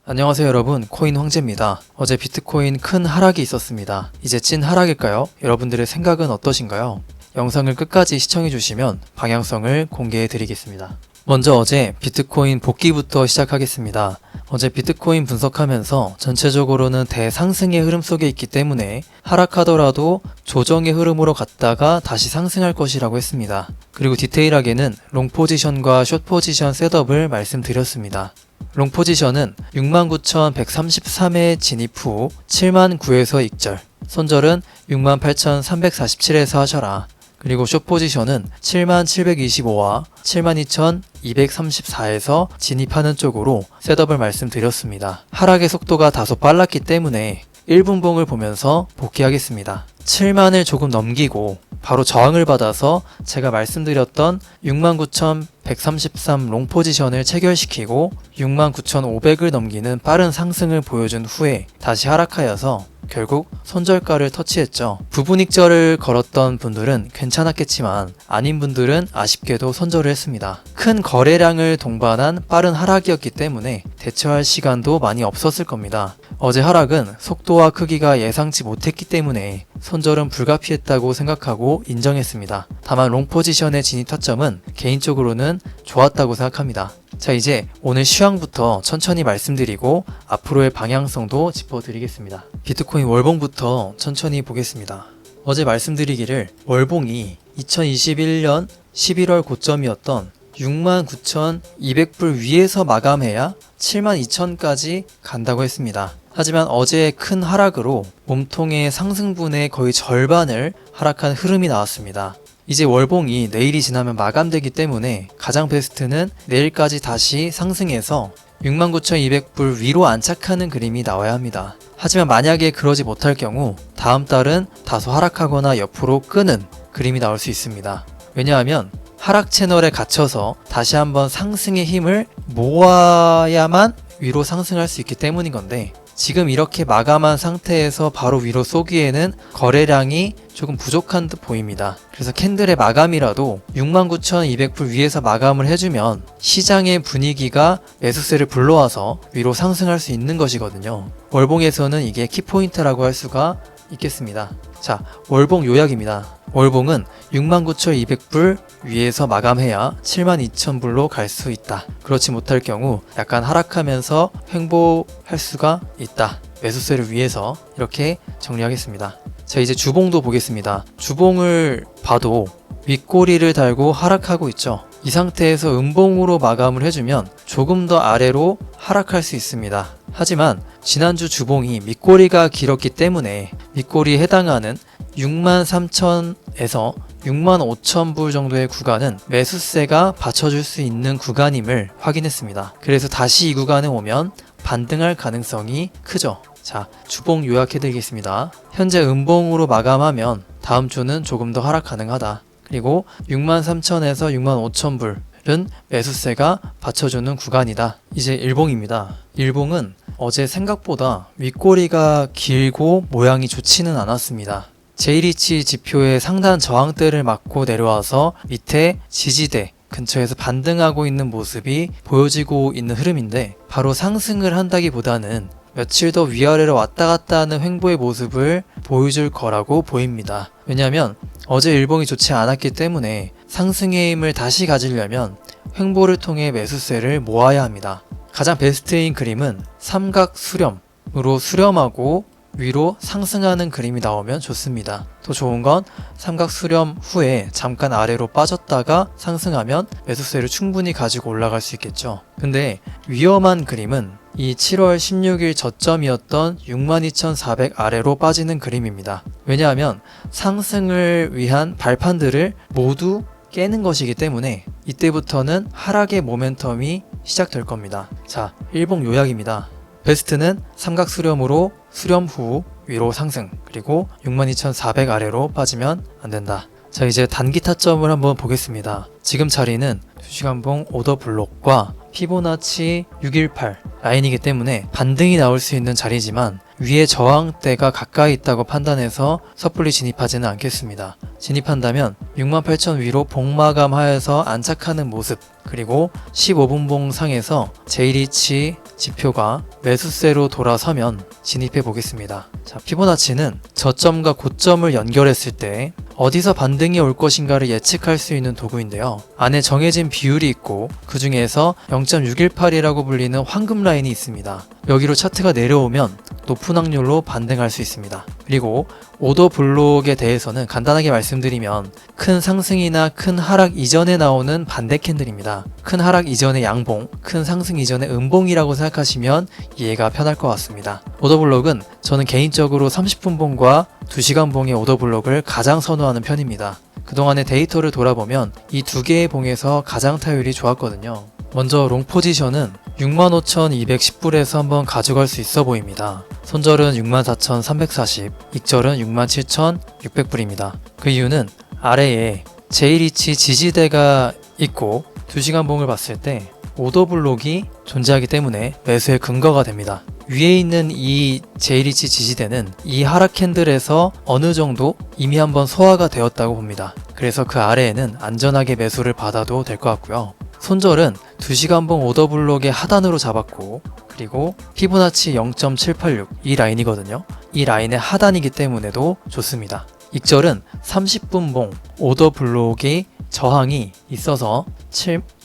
안녕하세요 여러분, 코인 황제입니다. 어제 비트코인 큰 하락이 있었습니다. 이제 찐 하락일까요? 여러분들의 생각은 어떠신가요? 영상을 끝까지 시청해주시면 방향성을 공개해드리겠습니다. 먼저 어제 비트코인 복귀부터 시작하겠습니다. 어제 비트코인 분석하면서 전체적으로는 대상승의 흐름 속에 있기 때문에 하락하더라도 조정의 흐름으로 갔다가 다시 상승할 것이라고 했습니다. 그리고 디테일하게는 롱 포지션과 숏 포지션 셋업을 말씀드렸습니다. 롱 포지션은 69,133에 진입 후 79,000에서 익절, 손절은 68,347에서 하셔라. 그리고 숏 포지션은 7725와 72,234에서 진입하는 쪽으로 셋업을 말씀드렸습니다. 하락의 속도가 다소 빨랐기 때문에 1분봉을 보면서 복귀하겠습니다. 7만을 조금 넘기고 바로 저항을 받아서 제가 말씀드렸던 69,133 롱 포지션을 체결시키고 69,500을 넘기는 빠른 상승을 보여준 후에 다시 하락하여서 결국 손절가를 터치했죠. 부분익절을 걸었던 분들은 괜찮았겠지만 아닌 분들은 아쉽게도 손절을 했습니다. 큰 거래량을 동반한 빠른 하락이었기 때문에 대처할 시간도 많이 없었을 겁니다. 어제 하락은 속도와 크기가 예상치 못했기 때문에 손절은 불가피했다고 생각하고 인정했습니다. 다만 롱 포지션의 진입 타점은 개인적으로는 좋았다고 생각합니다. 자, 이제 오늘 시황부터 천천히 말씀드리고 앞으로의 방향성도 짚어드리겠습니다. 비트코인 월봉부터 천천히 보겠습니다. 어제 말씀드리기를 월봉이 2021년 11월 고점이었던 69,200불 위에서 마감해야 72,000까지 간다고 했습니다. 하지만 어제의 큰 하락으로 몸통의 상승분의 거의 절반을 하락한 흐름이 나왔습니다. 이제 월봉이 내일이 지나면 마감되기 때문에 가장 베스트는 내일까지 다시 상승해서 69,200불 위로 안착하는 그림이 나와야 합니다. 하지만 만약에 그러지 못할 경우 다음 달은 다소 하락하거나 옆으로 끄는 그림이 나올 수 있습니다. 왜냐하면 하락 채널에 갇혀서 다시 한번 상승의 힘을 모아야만 위로 상승할 수 있기 때문인 건데, 지금 이렇게 마감한 상태에서 바로 위로 쏘기에는 거래량이 조금 부족한 듯 보입니다. 그래서 캔들의 마감이라도 69,200불 위에서 마감을 해주면 시장의 분위기가 매수세를 불러와서 위로 상승할 수 있는 것이거든요. 월봉에서는 이게 키포인트라고 할 수가 있겠습니다. 자, 월봉 요약입니다. 월봉은 69,200불 위에서 마감해야 72,000불로 갈 수 있다. 그렇지 못할 경우 약간 하락하면서 횡보할 수가 있다. 매수세를 위해서 이렇게 정리하겠습니다. 자, 이제 주봉도 보겠습니다. 주봉을 봐도 윗꼬리를 달고 하락하고 있죠. 이 상태에서 음봉으로 마감을 해주면 조금 더 아래로 하락할 수 있습니다. 하지만 지난주 주봉이 밑꼬리가 길었기 때문에 밑꼬리에 해당하는 63,000에서 65,000불 정도의 구간은 매수세가 받쳐줄 수 있는 구간임을 확인했습니다. 그래서 다시 이 구간에 오면 반등할 가능성이 크죠. 자, 주봉 요약해드리겠습니다. 현재 음봉으로 마감하면 다음 주는 조금 더 하락 가능하다. 그리고 63,000에서 65,000불은 매수세가 받쳐주는 구간이다. 이제 일봉입니다. 일봉은 어제 생각보다 윗꼬리가 길고 모양이 좋지는 않았습니다. 제이리치 지표의 상단 저항대를 맞고 내려와서 밑에 지지대 근처에서 반등하고 있는 모습이 보여지고 있는 흐름인데, 바로 상승을 한다기보다는 며칠 더 위아래로 왔다 갔다 하는 횡보의 모습을 보여줄 거라고 보입니다. 왜냐하면 어제 일봉이 좋지 않았기 때문에 상승의 힘을 다시 가지려면 횡보를 통해 매수세를 모아야 합니다. 가장 베스트인 그림은 삼각 수렴으로 수렴하고 위로 상승하는 그림이 나오면 좋습니다. 더 좋은 건 삼각 수렴 후에 잠깐 아래로 빠졌다가 상승하면 매수세를 충분히 가지고 올라갈 수 있겠죠. 근데 위험한 그림은 이 7월 16일 저점이었던 62,400 아래로 빠지는 그림입니다. 왜냐하면 상승을 위한 발판들을 모두 깨는 것이기 때문에 이때부터는 하락의 모멘텀이 시작될 겁니다. 자, 일봉 요약입니다. 베스트는 삼각 수렴으로 수렴 후 위로 상승, 그리고 62,400 아래로 빠지면 안 된다. 자, 이제 단기 타점을 한번 보겠습니다. 지금 자리는 2시간봉 오더 블록과 피보나치 618 라인이기 때문에 반등이 나올 수 있는 자리지만 위에 저항대가 가까이 있다고 판단해서 섣불리 진입하지는 않겠습니다. 진입한다면 68,000 위로 봉마감하여서 안착하는 모습, 그리고 15분봉 상에서 제이리치 지표가 매수세로 돌아서면 진입해 보겠습니다. 자, 피보나치는 저점과 고점을 연결했을 때 어디서 반등이 올 것인가를 예측할 수 있는 도구인데요. 안에 정해진 비율이 있고 그 중에서 0.618이라고 불리는 황금 라인이 있습니다. 여기로 차트가 내려오면 높은 확률로 반등할 수 있습니다. 그리고 오더 블록에 대해서는 간단하게 말씀드리면 큰 상승이나 큰 하락 이전에 나오는 반대 캔들입니다. 큰 하락 이전의 양봉, 큰 상승 이전의 음봉이라고 생각하시면 이해가 편할 것 같습니다. 오더 블록은 저는 개인적으로 30분 봉과 2시간 봉의 오더 블록을 가장 선호하는 편입니다. 그동안의 데이터를 돌아보면 이 두 개의 봉에서 가장 타율이 좋았거든요. 먼저 롱 포지션은 65,210불에서 한번 가져갈 수 있어 보입니다. 손절은 64,340, 익절은 67,600불입니다. 그 이유는 아래에 제이리치 지지대가 있고 2시간 봉을 봤을 때 오더 블록이 존재하기 때문에 매수의 근거가 됩니다. 위에 있는 이 제이리치 지지대는 이 하락 캔들에서 어느 정도 이미 한번 소화가 되었다고 봅니다. 그래서 그 아래에는 안전하게 매수를 받아도 될 것 같고요. 손절은 2시간 봉 오더 블록의 하단으로 잡았고 그리고 피보나치 0.786 이 라인이거든요. 이 라인의 하단이기 때문에도 좋습니다. 익절은 30분 봉 오더 블록의 저항이 있어서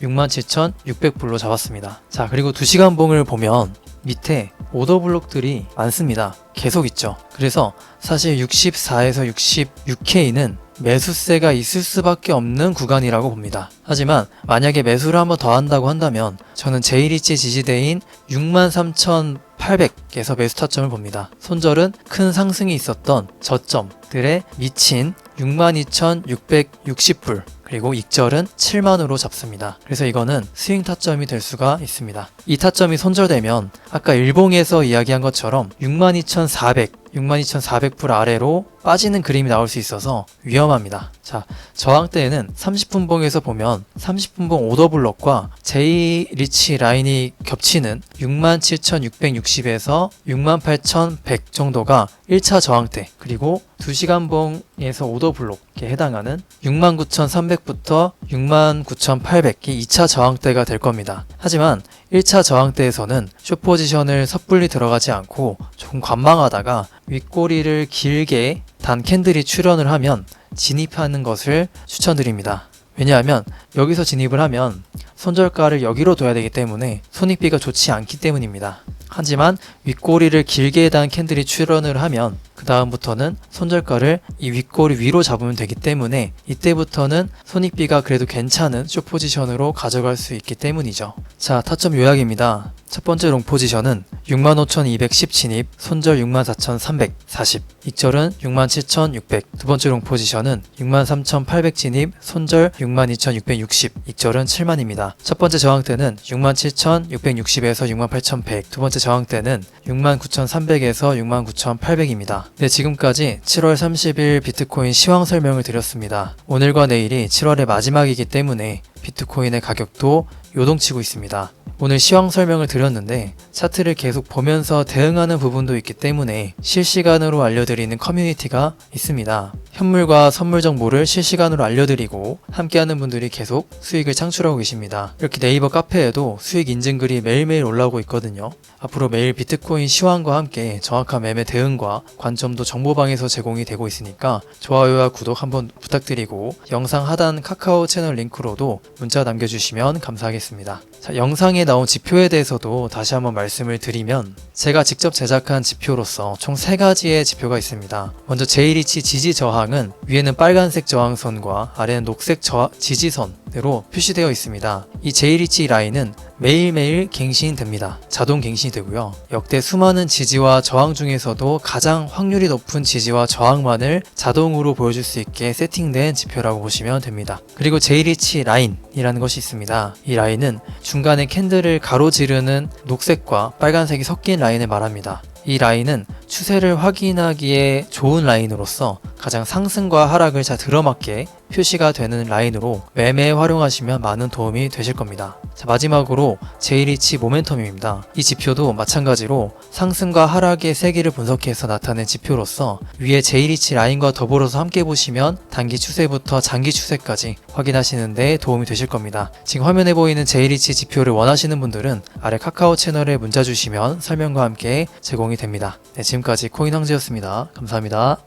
67,600불로 잡았습니다. 자, 그리고 2시간 봉을 보면 밑에 오더 블록들이 많습니다. 계속 있죠. 그래서 사실 64에서 66K는 매수세가 있을 수밖에 없는 구간이라고 봅니다. 하지만 만약에 매수를 한번 더 한다고 한다면 저는 제이리치 지지대인 63,800에서 매수 타점을 봅니다. 손절은 큰 상승이 있었던 저점들에 미친 62,660불 그리고 익절은 7만으로 잡습니다. 그래서 이거는 스윙 타점이 될 수가 있습니다. 이 타점이 손절되면 아까 일봉에서 이야기한 것처럼 62,400불 아래로 빠지는 그림이 나올 수 있어서 위험합니다. 자, 저항대에는 30분 봉에서 보면 30분 봉 오더 블록과 제이리치 라인이 겹치는 67,660에서 68,100 정도가 1차 저항대, 그리고 2시간 봉에서 오더 블록에 해당하는 69,300부터 69,800이 2차 저항대가 될 겁니다. 하지만 1차 저항대에서는 숏 포지션을 섣불리 들어가지 않고 조금 관망하다가 윗꼬리를 길게 단 캔들이 출현을 하면 진입하는 것을 추천드립니다. 왜냐하면 여기서 진입을 하면 손절가를 여기로 둬야 되기 때문에 손익비가 좋지 않기 때문입니다. 하지만 윗꼬리를 길게 단 캔들이 출현을 하면 그 다음부터는 손절가를 이 윗꼬리 위로 잡으면 되기 때문에 이때부터는 손익비가 그래도 괜찮은 숏 포지션으로 가져갈 수 있기 때문이죠. 자, 타점 요약입니다. 첫 번째 롱 포지션은 65,210 진입, 손절 64,340, 익절은 67,600. 두 번째 롱 포지션은 63,800 진입, 손절 62,660, 익절은 7만입니다. 첫 번째 저항대는 67,660에서 68,100, 두 번째 저항대는 69,300에서 69,800입니다. 네, 지금까지 7월 30일 비트코인 시황 설명을 드렸습니다. 오늘과 내일이 7월의 마지막이기 때문에 비트코인의 가격도 요동치고 있습니다. 오늘 시황 설명을 드렸는데 차트를 계속 보면서 대응하는 부분도 있기 때문에 실시간으로 알려드리는 커뮤니티가 있습니다. 현물과 선물 정보를 실시간으로 알려드리고 함께하는 분들이 계속 수익을 창출하고 계십니다. 이렇게 네이버 카페에도 수익 인증글이 매일매일 올라오고 있거든요. 앞으로 매일 비트코인 시황과 함께 정확한 매매 대응과 관점도 정보방에서 제공이 되고 있으니까 좋아요와 구독 한번 부탁드리고 영상 하단 카카오 채널 링크로도 문자 남겨주시면 감사하겠습니다. 자, 영상에 나온 지표에 대해서도 다시 한번 말씀을 드리면 제가 직접 제작한 지표로서 총 3가지의 지표가 있습니다. 먼저 제이리치 지지 저항은 위에는 빨간색 저항선과 아래는 녹색 지지선으로 표시되어 있습니다. 이 제이리치 라인은 매일매일 갱신됩니다. 자동 갱신이 되고요. 역대 수많은 지지와 저항 중에서도 가장 확률이 높은 지지와 저항만을 자동으로 보여줄 수 있게 세팅된 지표라고 보시면 됩니다. 그리고 제이리치 라인이라는 것이 있습니다. 이 라인은 중간에 캔들을 가로지르는 녹색과 빨간색이 섞인 라인을 말합니다. 이 라인은 추세를 확인하기에 좋은 라인으로서 가장 상승과 하락을 잘 들어맞게 표시가 되는 라인으로 매매에 활용하시면 많은 도움이 되실 겁니다. 자, 마지막으로 제이리치 모멘텀입니다. 이 지표도 마찬가지로 상승과 하락의 세기를 분석해서 나타낸 지표로서 위에 제이리치 라인과 더불어서 함께 보시면 단기 추세부터 장기 추세까지 확인하시는 데 도움이 되실 겁니다. 지금 화면에 보이는 제이리치 지표를 원하시는 분들은 아래 카카오 채널에 문자 주시면 설명과 함께 제공이 됩니다. 네, 지금까지 코인 황제였습니다. 감사합니다.